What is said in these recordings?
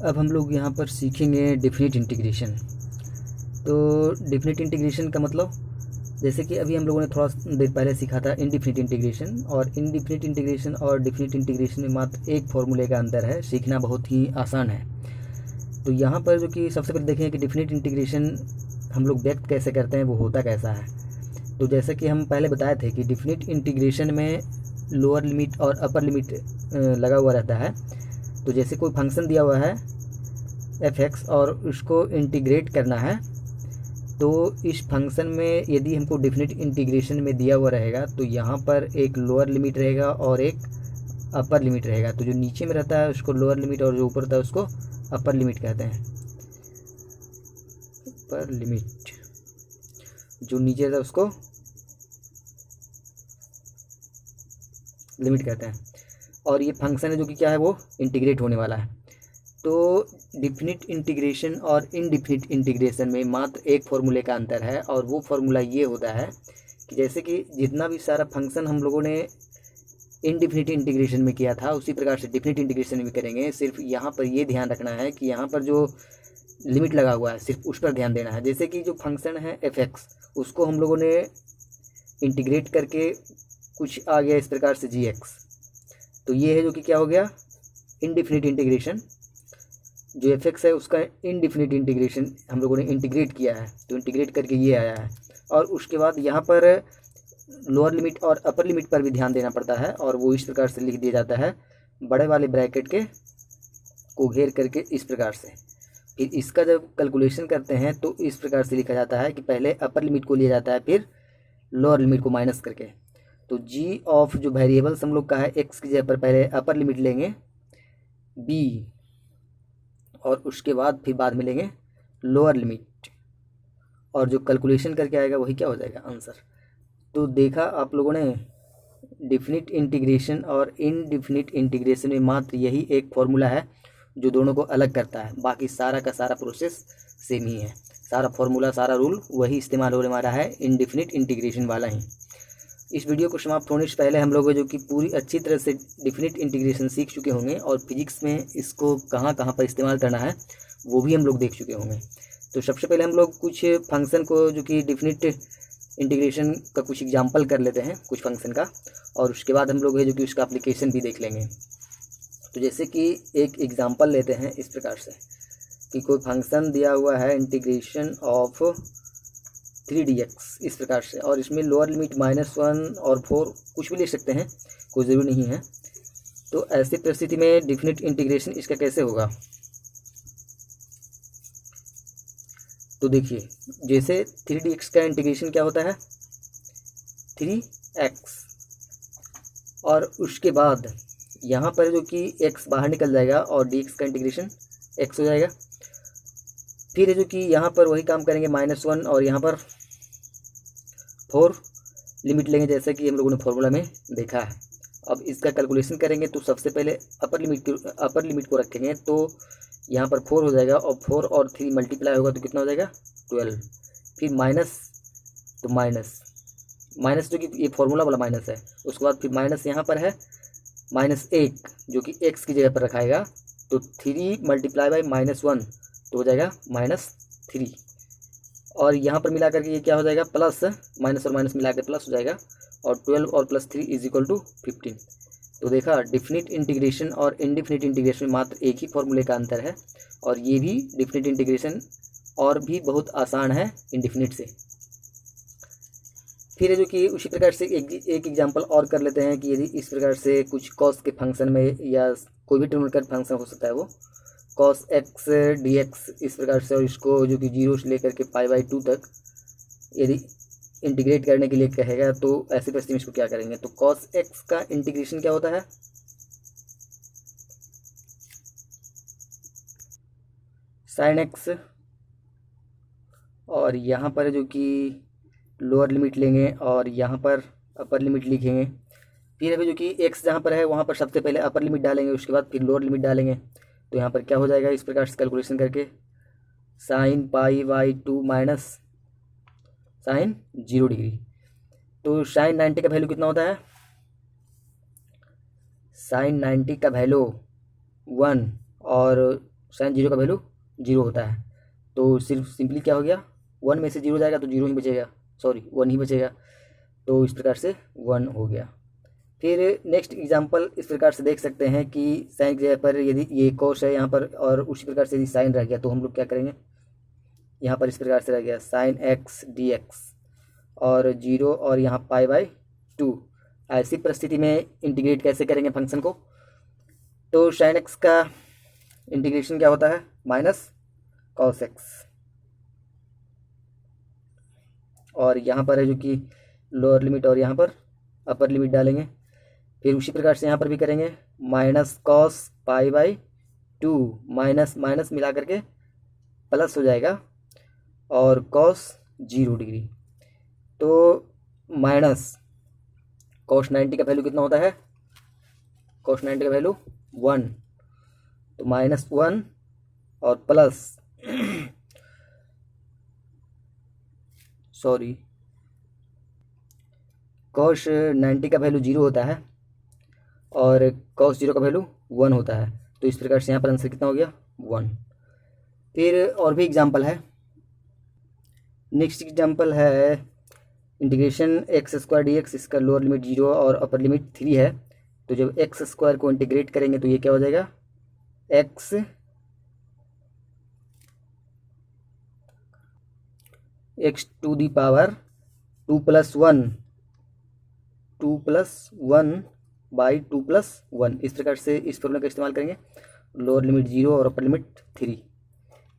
अब हम लोग यहाँ पर सीखेंगे डेफिनिट इंटीग्रेशन। तो डेफिनिट इंटीग्रेशन का मतलब, जैसे कि अभी हम लोगों ने थोड़ा देर पहले सीखा था इनडिफिनिट इंटीग्रेशन, और इनडिफिनिट इंटीग्रेशन और डेफिनिट इंटीग्रेशन में मात्र एक फॉर्मूले का अंतर है, सीखना बहुत ही आसान है। तो यहाँ पर जो कि सबसे पहले देखें कि डेफिनिट इंटीग्रेशन हम लोग व्यक्त कैसे करते हैं, वो होता कैसा है। तो जैसे कि हम पहले बताए थे कि डेफिनिट इंटीग्रेशन में लोअर लिमिट और अपर लिमिट लगा हुआ रहता है। तो जैसे कोई फंक्शन दिया हुआ है f(x) और उसको इंटीग्रेट करना है, तो इस फंक्शन में यदि हमको डेफिनिट इंटीग्रेशन में दिया हुआ रहेगा तो यहाँ पर एक लोअर लिमिट रहेगा और एक अपर लिमिट रहेगा। तो जो नीचे में रहता है उसको लोअर लिमिट और जो ऊपर रहता है उसको अपर लिमिट कहते हैं। अपर लिमिट, जो नीचे रहता है उसको लिमिट कहते हैं। और ये फंक्शन है जो कि क्या है, वो इंटीग्रेट होने वाला है। तो डिफिनिट इंटीग्रेशन और इनडिफिनिट इंटीग्रेशन में मात्र एक फॉर्मूले का अंतर है, और वो फार्मूला ये होता है कि जैसे कि जितना भी सारा फंक्शन हम लोगों ने इनडिफिनिट इंटीग्रेशन में किया था उसी प्रकार से डिफिनिट इंटीग्रेशन में करेंगे। सिर्फ यहाँ पर ये ध्यान रखना है कि यहाँ पर जो लिमिट लगा हुआ है सिर्फ उस पर ध्यान देना है। जैसे कि जो फंक्शन है f(x) उसको हम लोगों ने इंटीग्रेट करके कुछ आ गया इस प्रकार से g(x), तो ये है जो कि क्या हो गया, इनडिफिनिट इंटीग्रेशन। जो f(x) है उसका इनडिफिनिट इंटीग्रेशन हम लोगों ने इंटीग्रेट किया है, तो इंटीग्रेट करके ये आया है। और उसके बाद यहाँ पर लोअर लिमिट और अपर लिमिट पर भी ध्यान देना पड़ता है, और वो इस प्रकार से लिख दिया जाता है, बड़े वाले ब्रैकेट के को घेर करके इस प्रकार से। फिर इसका जब कैलकुलेशन करते हैं तो इस प्रकार से लिखा जाता है कि पहले अपर लिमिट को लिया जाता है फिर लोअर लिमिट को माइनस करके। तो g ऑफ जो वेरिएबल्स हम लोग का है x की जगह पर पहले अपर लिमिट लेंगे b, और उसके बाद फिर बाद में लेंगे लोअर लिमिट, और जो कैलकुलेशन करके आएगा वही क्या हो जाएगा, आंसर। तो देखा आप लोगों ने, डिफिनिट इंटीग्रेशन और इनडिफिनिट इंटीग्रेशन में मात्र यही एक फॉर्मूला है जो दोनों को अलग करता है, बाकी सारा का सारा प्रोसेस सेम ही है। सारा फॉर्मूला, सारा रूल वही इस्तेमाल होने वाला है, इनडिफिनिट इंटीग्रेशन वाला ही। इस वीडियो को समाप्त होने से पहले हम लोग जो कि पूरी अच्छी तरह से डिफिनिट इंटीग्रेशन सीख चुके होंगे, और फिजिक्स में इसको कहाँ कहाँ पर इस्तेमाल करना है वो भी हम लोग देख चुके होंगे। तो सबसे पहले हम लोग कुछ फंक्शन को जो कि डिफिनिट इंटीग्रेशन का कुछ एग्जांपल कर लेते हैं कुछ फंक्शन का, और उसके बाद हम लोग है जो कि उसका एप्लीकेशन भी देख लेंगे। तो जैसे कि एक एग्जांपल लेते हैं इस प्रकार से कि कोई फंक्शन दिया हुआ है इंटीग्रेशन ऑफ 3dx इस प्रकार से, और इसमें लोअर लिमिट -1 और 4 कुछ भी ले सकते हैं, कोई ज़रूरी नहीं है। तो ऐसी परिस्थिति में डिफिनिट इंटीग्रेशन इसका कैसे होगा, तो देखिए जैसे 3dx का इंटीग्रेशन क्या होता है 3x, और उसके बाद यहाँ पर जो कि x बाहर निकल जाएगा और dx का इंटीग्रेशन x हो जाएगा। फिर है जो कि यहाँ पर वही काम करेंगे -1 और यहाँ पर 4 लिमिट लेंगे, जैसे कि हम लोगों ने फॉर्मूला में देखा है। अब इसका कैलकुलेशन करेंगे तो सबसे पहले अपर लिमिट को रखेंगे, तो यहाँ पर 4 हो जाएगा, और 4 और 3 मल्टीप्लाई होगा तो कितना हो जाएगा 12। फिर माइनस, तो माइनस जो कि ये फॉर्मूला वाला माइनस है, उसके बाद फिर माइनस यहाँ पर है -1 जो कि x की जगह पर रखाएगा, तो 3 मल्टीप्लाई बाई -1 तो हो जाएगा -3, और यहाँ पर मिला करके ये क्या हो जाएगा प्लस, माइनस और माइनस मिला कर प्लस हो जाएगा, और 12 और +3 = 15। तो देखा डिफिनिट इंटीग्रेशन और इनडिफिनिट इंटीग्रेशन में मात्र एक ही फॉर्मूले का अंतर है, और ये भी डिफिनिट इंटीग्रेशन और भी बहुत आसान है इनडिफिनिट से। फिर है जो कि उसी प्रकार से एक एग्जांपल और कर लेते हैं कि यदि इस प्रकार से कुछ कॉस के फंक्शन में, या कोई भी न्यूमेरिकल फंक्शन हो सकता है वो cos x dx इस प्रकार से, और इसको जो कि 0 से लेकर के π/2 तक यदि इंटीग्रेट करने के लिए कहेगा, तो ऐसे परिस्थिति में इसको क्या करेंगे, तो cos x का इंटीग्रेशन क्या होता है sin x, और यहाँ पर जो कि लोअर लिमिट लेंगे और यहाँ पर अपर लिमिट लिखेंगे। फिर अभी जो कि x जहाँ पर है वहाँ पर सबसे पहले अपर लिमिट डालेंगे, उसके बाद फिर लोअर लिमिट डालेंगे, तो यहाँ पर क्या हो जाएगा इस प्रकार से कैलकुलेशन करके sin π/2 माइनस sin 0 डिग्री। तो sin 90 का वैल्यू कितना होता है, sin 90 का वैल्यू 1, और साइन जीरो का वैल्यू जीरो होता है। तो सिर्फ सिंपली क्या हो गया, 1 में से जीरो जाएगा तो जीरो ही बचेगा, सॉरी 1 ही बचेगा। तो इस प्रकार से 1 हो गया। फिर नेक्स्ट एग्जांपल इस प्रकार से देख सकते हैं कि साइन की जगह पर यदि ये कोस है यहाँ पर और उसी प्रकार से यदि साइन रह गया तो हम लोग क्या करेंगे, यहाँ पर इस प्रकार से रह गया साइन एक्स डी एक्स और 0 और यहाँ π/2। ऐसी परिस्थिति में इंटीग्रेट कैसे करेंगे फंक्शन को, तो साइन एक्स का इंटीग्रेशन क्या होता है, माइनस कॉस एक्स, और यहाँ पर है जो कि लोअर लिमिट और यहाँ पर अपर लिमिट डालेंगे। फिर उसी प्रकार से यहाँ पर भी करेंगे, माइनस कॉस π/2 माइनस माइनस मिला करके प्लस हो जाएगा और कॉस 0 डिग्री। तो माइनस कॉस 90 का वैल्यू कितना होता है, कॉस 90 का वैल्यू 1, तो -1 और प्लस सॉरी कॉस 90 का वैल्यू 0 होता है और कॉस 0 का वैल्यू 1 होता है। तो इस प्रकार से यहाँ पर आंसर कितना हो गया, 1। फिर और भी एग्जांपल है। नेक्स्ट एग्जांपल है इंटीग्रेशन x² dx, इसका लोअर लिमिट 0 और अपर लिमिट 3 है। तो जब x² को इंटीग्रेट करेंगे तो ये क्या हो जाएगा, x to the power 2 + 1 by 2 + 1, इस प्रकार से इस फॉर्मूला का इस्तेमाल करेंगे, लोअर लिमिट 0 और अपर लिमिट 3।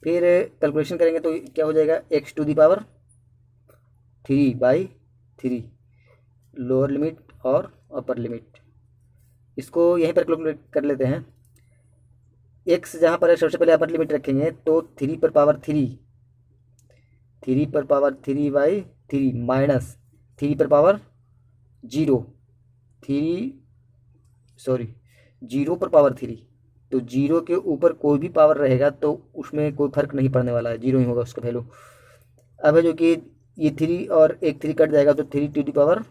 फिर कैलकुलेशन करेंगे तो क्या हो जाएगा, x to the power 3/3 lower limit और अपर लिमिट। इसको यहीं पर कैलकुलेट कर लेते हैं। x जहाँ पर है सबसे पहले अपर लिमिट रखेंगे तो 3 पर पावर 3/3 माइनस 3 पर पावर 0 पर पावर 3। तो 0 के ऊपर कोई भी पावर रहेगा तो उसमें कोई फर्क नहीं पड़ने वाला है, 0 ही होगा उसका वैल्यू। अब है जो कि ये 3 और एक 3 कट जाएगा तो 3 टू दी पावर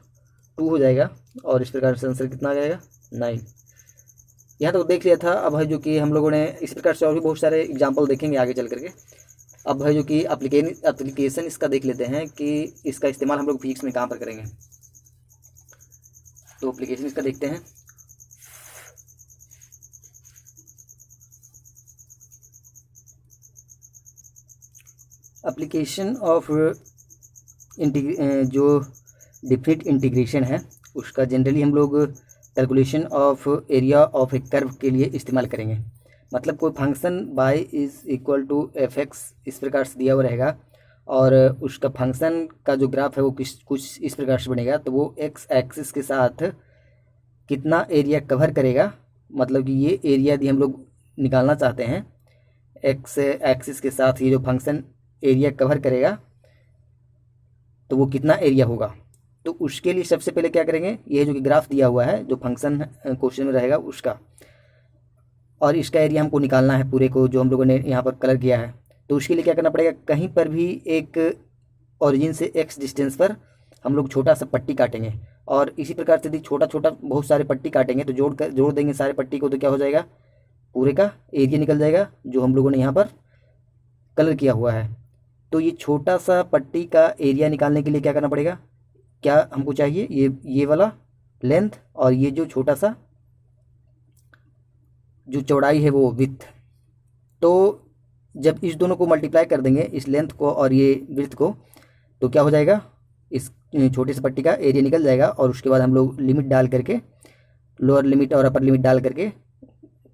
2 हो जाएगा और इस प्रकार से आंसर कितना आ जाएगा, 9। यहाँ तो देख लिया था। अब है जो कि हम लोगों ने इस प्रकार से और भी बहुत सारे एग्जाम्पल देखेंगे आगे चल करके। अब है जो कि एप्लीकेशन इसका देख लेते हैं कि इसका इस्तेमाल हम लोग फिजिक्स में कहाँ पर करेंगे। तो एप्लीकेशन इसका देखते हैं। एप्लीकेशन ऑफ जो डिफिनिट इंटीग्रेशन है उसका जनरली हम लोग calculation of area of A curve के लिए इस्तेमाल करेंगे। मतलब कोई फंक्शन y = f(x) इस प्रकार से दिया हुआ रहेगा और उसका फंक्शन का जो ग्राफ है वो कुछ इस प्रकार से बनेगा। तो वो x एक्सिस के साथ कितना एरिया कवर करेगा, मतलब कि ये एरिया यदि हम लोग निकालना चाहते हैं, x एक्सिस के साथ ये जो फंक्शन एरिया कवर करेगा तो वो कितना एरिया होगा। तो उसके लिए सबसे पहले क्या करेंगे, ये जो कि ग्राफ दिया हुआ है जो फंक्शन क्वेश्चन में रहेगा उसका, और इसका एरिया हमको निकालना है पूरे को जो हम लोगों ने यहाँ पर कलर किया है। तो उसके लिए क्या करना पड़ेगा, कहीं पर भी एक ओरिजिन से x डिस्टेंस पर हम लोग छोटा सा पट्टी काटेंगे और इसी प्रकार से यदि छोटा छोटा बहुत सारे पट्टी काटेंगे तो जोड़ देंगे सारे पट्टी को, तो क्या हो जाएगा, पूरे का एरिया निकल जाएगा जो हम लोगों ने यहाँ पर कलर किया हुआ है। तो ये छोटा सा पट्टी का एरिया निकालने के लिए क्या करना पड़ेगा, क्या हमको चाहिए, ये वाला लेंथ और ये जो छोटा सा जो चौड़ाई है वो विड्थ। तो जब इस दोनों को मल्टीप्लाई कर देंगे, इस लेंथ को और ये विड्थ को, तो क्या हो जाएगा, इस छोटे से पट्टी का एरिया निकल जाएगा और उसके बाद हम लोग लिमिट डाल करके, लोअर लिमिट और अपर लिमिट डाल करके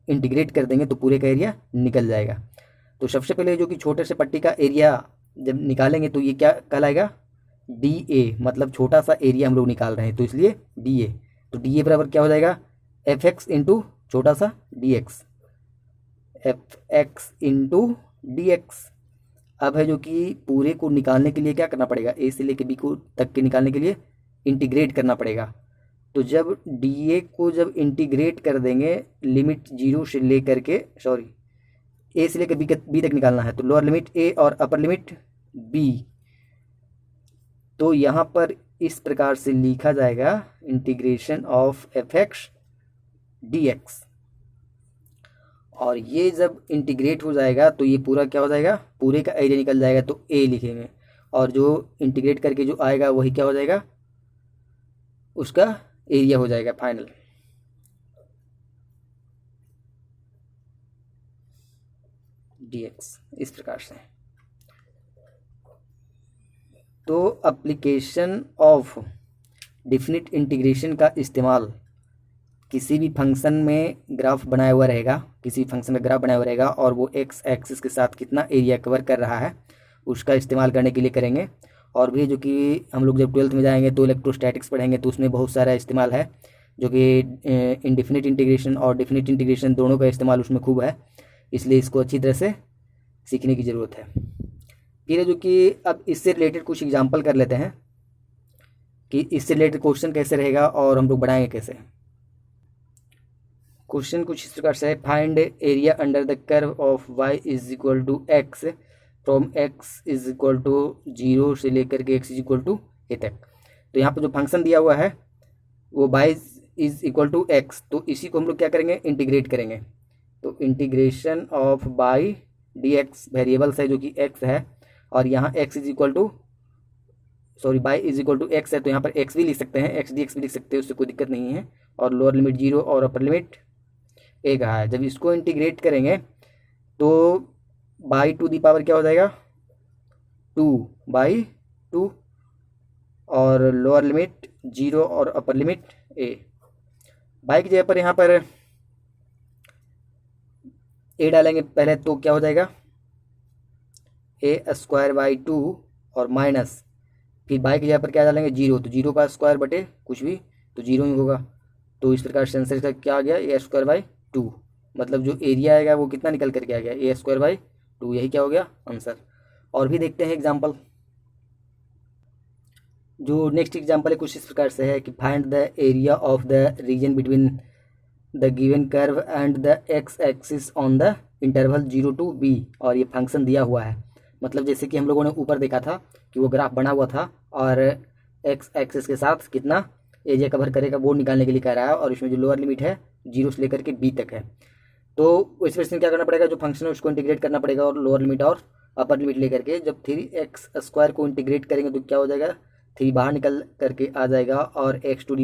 इंटीग्रेट कर देंगे तो पूरे का एरिया निकल जाएगा। तो सबसे पहले जो कि छोटे से पट्टी का एरिया जब निकालेंगे तो ये क्या कहलाएगा, DA, मतलब छोटा सा एरिया हम लोग निकाल रहे हैं तो इसलिए DA। तो DA बराबर क्या हो जाएगा, FX इंटू छोटा सा dx, FX इंटू dx। अब है जो कि पूरे को निकालने के लिए क्या करना पड़ेगा, A से लेकर B को तक के निकालने के लिए इंटीग्रेट करना पड़ेगा। तो जब DA को जब इंटीग्रेट कर देंगे, लिमिट 0 से लेकर के A से लेकर B तक निकालना है, तो लोअर लिमिट A और अपर लिमिट B। तो यहाँ पर इस प्रकार से लिखा जाएगा इंटीग्रेशन ऑफ FX dx। और ये जब इंटीग्रेट हो जाएगा तो ये पूरा क्या हो जाएगा, पूरे का एरिया निकल जाएगा, तो ए लिखेंगे। और जो इंटीग्रेट करके जो आएगा वही क्या हो जाएगा, उसका एरिया हो जाएगा फाइनल। dx इस प्रकार से। तो एप्लीकेशन ऑफ डिफिनिट इंटीग्रेशन का इस्तेमाल किसी भी फंक्शन में ग्राफ बनाया हुआ रहेगा, किसी फंक्शन में ग्राफ बनाया हुआ रहेगा और वो एक्स एक्सिस के साथ कितना एरिया कवर कर रहा है उसका इस्तेमाल करने के लिए करेंगे। और भी जो कि हम लोग जब 12th में जाएंगे तो इलेक्ट्रोस्टैटिक्स पढ़ेंगे तो उसमें बहुत सारा इस्तेमाल है, जो कि इनडिफिनिट इंटीग्रेशन और डिफिनिट इंटीग्रेशन दोनों का इस्तेमाल उसमें खूब है, इसलिए इसको अच्छी तरह से सीखने की ज़रूरत है। फिर जो कि अब इससे रिलेटेड कुछ एग्जाम्पल कर लेते हैं कि इससे रिलेटेड क्वेश्चन कैसे रहेगा और हम लोग बनाएंगे कैसे। क्वेश्चन कुछ इस प्रकार से है, find area under the curve of y is equal to x फ्रॉम x इज इक्वल टू 0 से लेकर के x is equal to a तक। तो यहाँ पर जो फंक्शन दिया हुआ है वो y is equal to x, तो इसी को हम लोग क्या करेंगे, इंटीग्रेट करेंगे। तो integration of by dx variables है जो कि x है, और यहाँ x is equal to by is equal to x है, तो यहाँ पर x भी लिख सकते हैं, x dx भी लिख सकते हैं, उससे कोई दिक्कत नहीं है। और लोअर लिमिट 0 और अपर लिमिट a कहा है। जब इसको इंटीग्रेट करेंगे तो बाई टू दी पावर क्या हो जाएगा, 2/2, और लोअर लिमिट 0 और अपर लिमिट a। बाई की जगह पर यहाँ पर a डालेंगे पहले, तो क्या हो जाएगा a²/2 और माइनस, फिर बाई की जगह पर क्या डालेंगे 0, तो 0 का स्क्वायर बटे कुछ भी तो 0 ही होगा। तो इस प्रकार से आंसर का क्या आ गया, a²/2, मतलब जो एरिया आएगा वो कितना निकल करके आ गया, a²/2, यही क्या हो गया आंसर। और भी देखते हैं एग्जाम्पल। जो नेक्स्ट एग्जाम्पल है कुछ इस प्रकार से है कि find the area of the region between the given curve and the x axis on the interval 0 to b, और ये फंक्शन दिया हुआ है। मतलब जैसे कि हम लोगों ने ऊपर देखा था कि वो ग्राफ बना हुआ था और एक्स एक्सिस के साथ कितना एरिया कवर करेगा वो निकालने के लिए कह रहा है, और इसमें जो लोअर लिमिट है 0 से लेकर के b तक है। तो इस वजह से क्या करना पड़ेगा, जो फंक्शन है उसको इंटीग्रेट करना पड़ेगा, और लोअर लिमिट और अपर लिमिट लेकर के जब 3x² को इंटीग्रेट करेंगे तो क्या हो जाएगा, 3 बाहर निकल करके आ जाएगा, और x⁴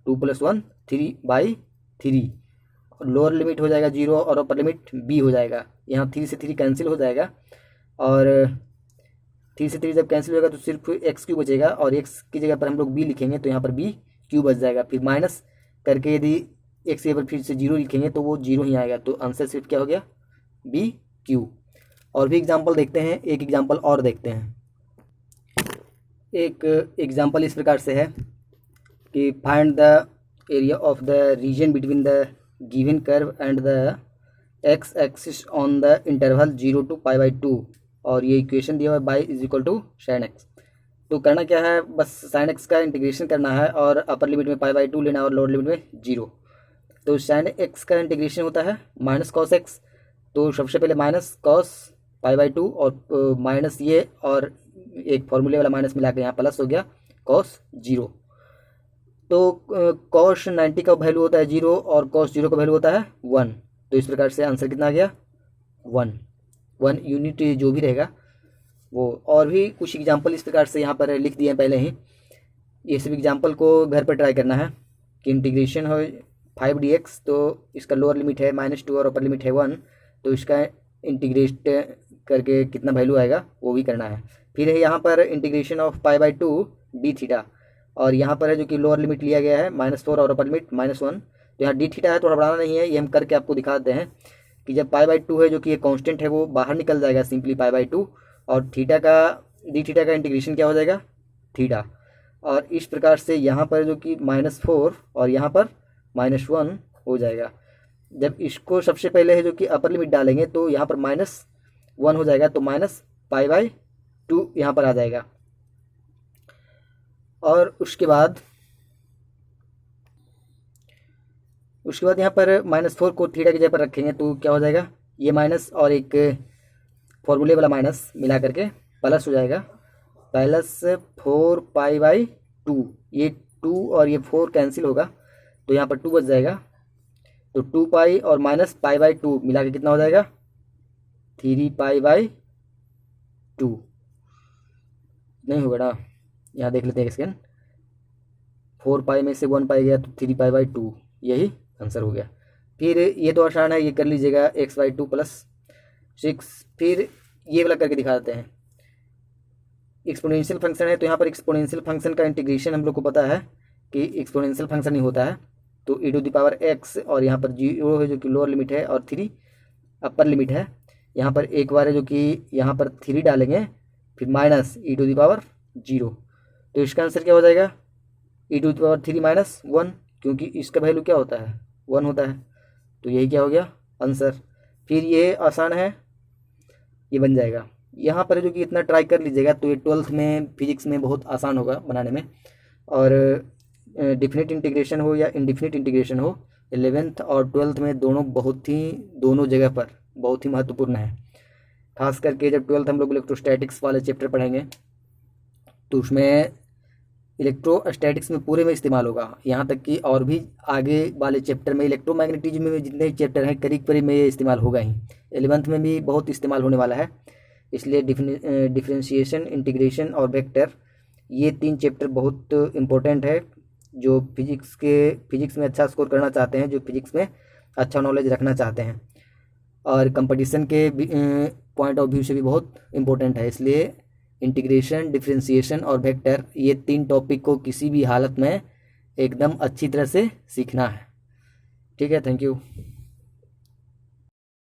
2 + 1 3/3, लोअर लिमिट हो जाएगा 0 और अपर लिमिट b हो जाएगा। यहाँ 3 से 3 कैंसिल हो जाएगा, और 3 से 3 जब कैंसिल होगा तो सिर्फ x³ बचेगा, और x की जगह पर हम लोग b लिखेंगे तो यहाँ पर b³ बच जाएगा। फिर माइनस करके यदि x की जगह पर फिर से 0 लिखेंगे तो वो 0 ही आएगा, तो आंसर सिर्फ क्या हो गया, b³। और भी एग्जाम्पल देखते हैं, एक एग्जाम्पल और देखते हैं। एक एग्जाम्पल इस प्रकार से है कि find the area of the region between the given curve and the x axis on the interval 0 to π/2, और ये इक्वेशन दिया हुआ है y is equal to sin x। तो करना क्या है, बस sin x का इंटीग्रेशन करना है, और अपर लिमिट में π/2 लेना है और लोअर लिमिट में 0। तो sin x का इंटीग्रेशन होता है माइनस cos x, तो सबसे पहले माइनस cos π/2 और माइनस ये और एक फॉर्मूले वाला माइनस मिला के यहाँ प्लस हो गया cos 0। तो cos 90 का वैल्यू होता है 0 और cos 0 का वैल्यू होता है 1। तो इस प्रकार से आंसर कितना आ गया, 1 यूनिट जो भी रहेगा वो। और भी कुछ एग्जांपल इस प्रकार से यहाँ पर लिख दिए हैं पहले ही। ये सब एग्जांपल को घर पर ट्राई करना है कि इंटीग्रेशन हो 5dx, तो इसका लोअर लिमिट है -2 और अपर लिमिट है 1, तो इसका इंटीग्रेट करके कितना वैल्यू आएगा वो भी करना है। फिर है यहाँ पर इंटीग्रेशन ऑफ π/2 dθ, और यहाँ पर है जो कि लोअर लिमिट लिया गया है -4 और अपर लिमिट -1। तो यहाँ dθ है, थोड़ा बढ़ाना नहीं है, ये हम करके आपको दिखाते हैं कि जब π/2 है जो कि ये कांस्टेंट है वो बाहर निकल जाएगा सिंपली π/2, और थीटा का dθ का इंटीग्रेशन क्या हो जाएगा, थीटा। और इस प्रकार से यहाँ पर जो कि -4 और यहाँ पर -1 हो जाएगा। जब इसको सबसे पहले है जो कि अपर लिमिट डालेंगे तो यहाँ पर -1 हो जाएगा, तो -π/2 यहाँ पर आ जाएगा। और उसके बाद यहाँ पर -4 को थीटा की जगह पर रखेंगे तो क्या हो जाएगा, ये माइनस और एक फॉर्मूले वाला माइनस मिला करके प्लस हो जाएगा, +4π/2। ये 2 और ये 4 कैंसिल होगा तो यहाँ पर 2 बच जाएगा, तो 2 पाई और माइनस पाई बाई 2 मिला के कितना हो जाएगा 3 पाई बाई 2। नहीं होगा ना, यहाँ देख लेते हैं एक सेकेंड। 4 पाई में से 1 पाई गया तो 3 पाई बाई 2, यही आंसर हो गया। फिर ये तो आसान है, ये कर लीजिएगा x/2 + 6। फिर ये वाला करके दिखा देते हैं। एक्सपोनेंशियल फंक्शन है, तो यहाँ पर एक्सपोनेंशियल फंक्शन का इंटीग्रेशन हम लोग को पता है कि एक्सपोनेंशियल फंक्शन ही होता है। तो e⁻x और यहाँ पर 0 है जो कि लोअर लिमिट है और 3 अपर लिमिट है। यहाँ पर एक बार है जो कि यहाँ पर 3 डालेंगे, फिर माइनस e⁻0। तो इसका आंसर क्या हो जाएगा e⁻3 - 1, क्योंकि इसका वैल्यू क्या होता है 1 होता है। तो यही क्या हो गया आंसर। फिर ये आसान है, ये बन जाएगा। यहाँ पर जो कि इतना ट्राई कर लीजिएगा तो ये 12th में फिजिक्स में बहुत आसान होगा बनाने में। और डिफिनिट इंटीग्रेशन हो या इनडिफिनिट इंटीग्रेशन हो, 11th और 12th में दोनों जगह पर बहुत ही महत्वपूर्ण है। खास करके जब 12th हम लोग इलेक्ट्रोस्टैटिक्स वाले चैप्टर पढ़ेंगे तो उसमें इलेक्ट्रोस्टैटिक्स में पूरे में इस्तेमाल होगा। यहाँ तक कि और भी आगे वाले चैप्टर में इलेक्ट्रोमैग्नेटिज्म में जितने भी चैप्टर हैं करीब करीब में ये इस्तेमाल होगा ही। 11th में भी बहुत इस्तेमाल होने वाला है। इसलिए डिफरेंशिएशन, इंटीग्रेशन और वेक्टर, ये 3 चैप्टर बहुत इम्पोर्टेंट है। जो फिजिक्स में अच्छा स्कोर करना चाहते हैं, जो फिजिक्स में अच्छा नॉलेज रखना चाहते हैं, और कंपटीशन के पॉइंट ऑफ व्यू से भी बहुत इम्पोर्टेंट है। इसलिए इंटीग्रेशन, डिफरेंशिएशन और वेक्टर, ये 3 टॉपिक को किसी भी हालत में एकदम अच्छी तरह से सीखना है। ठीक है, थैंक यू।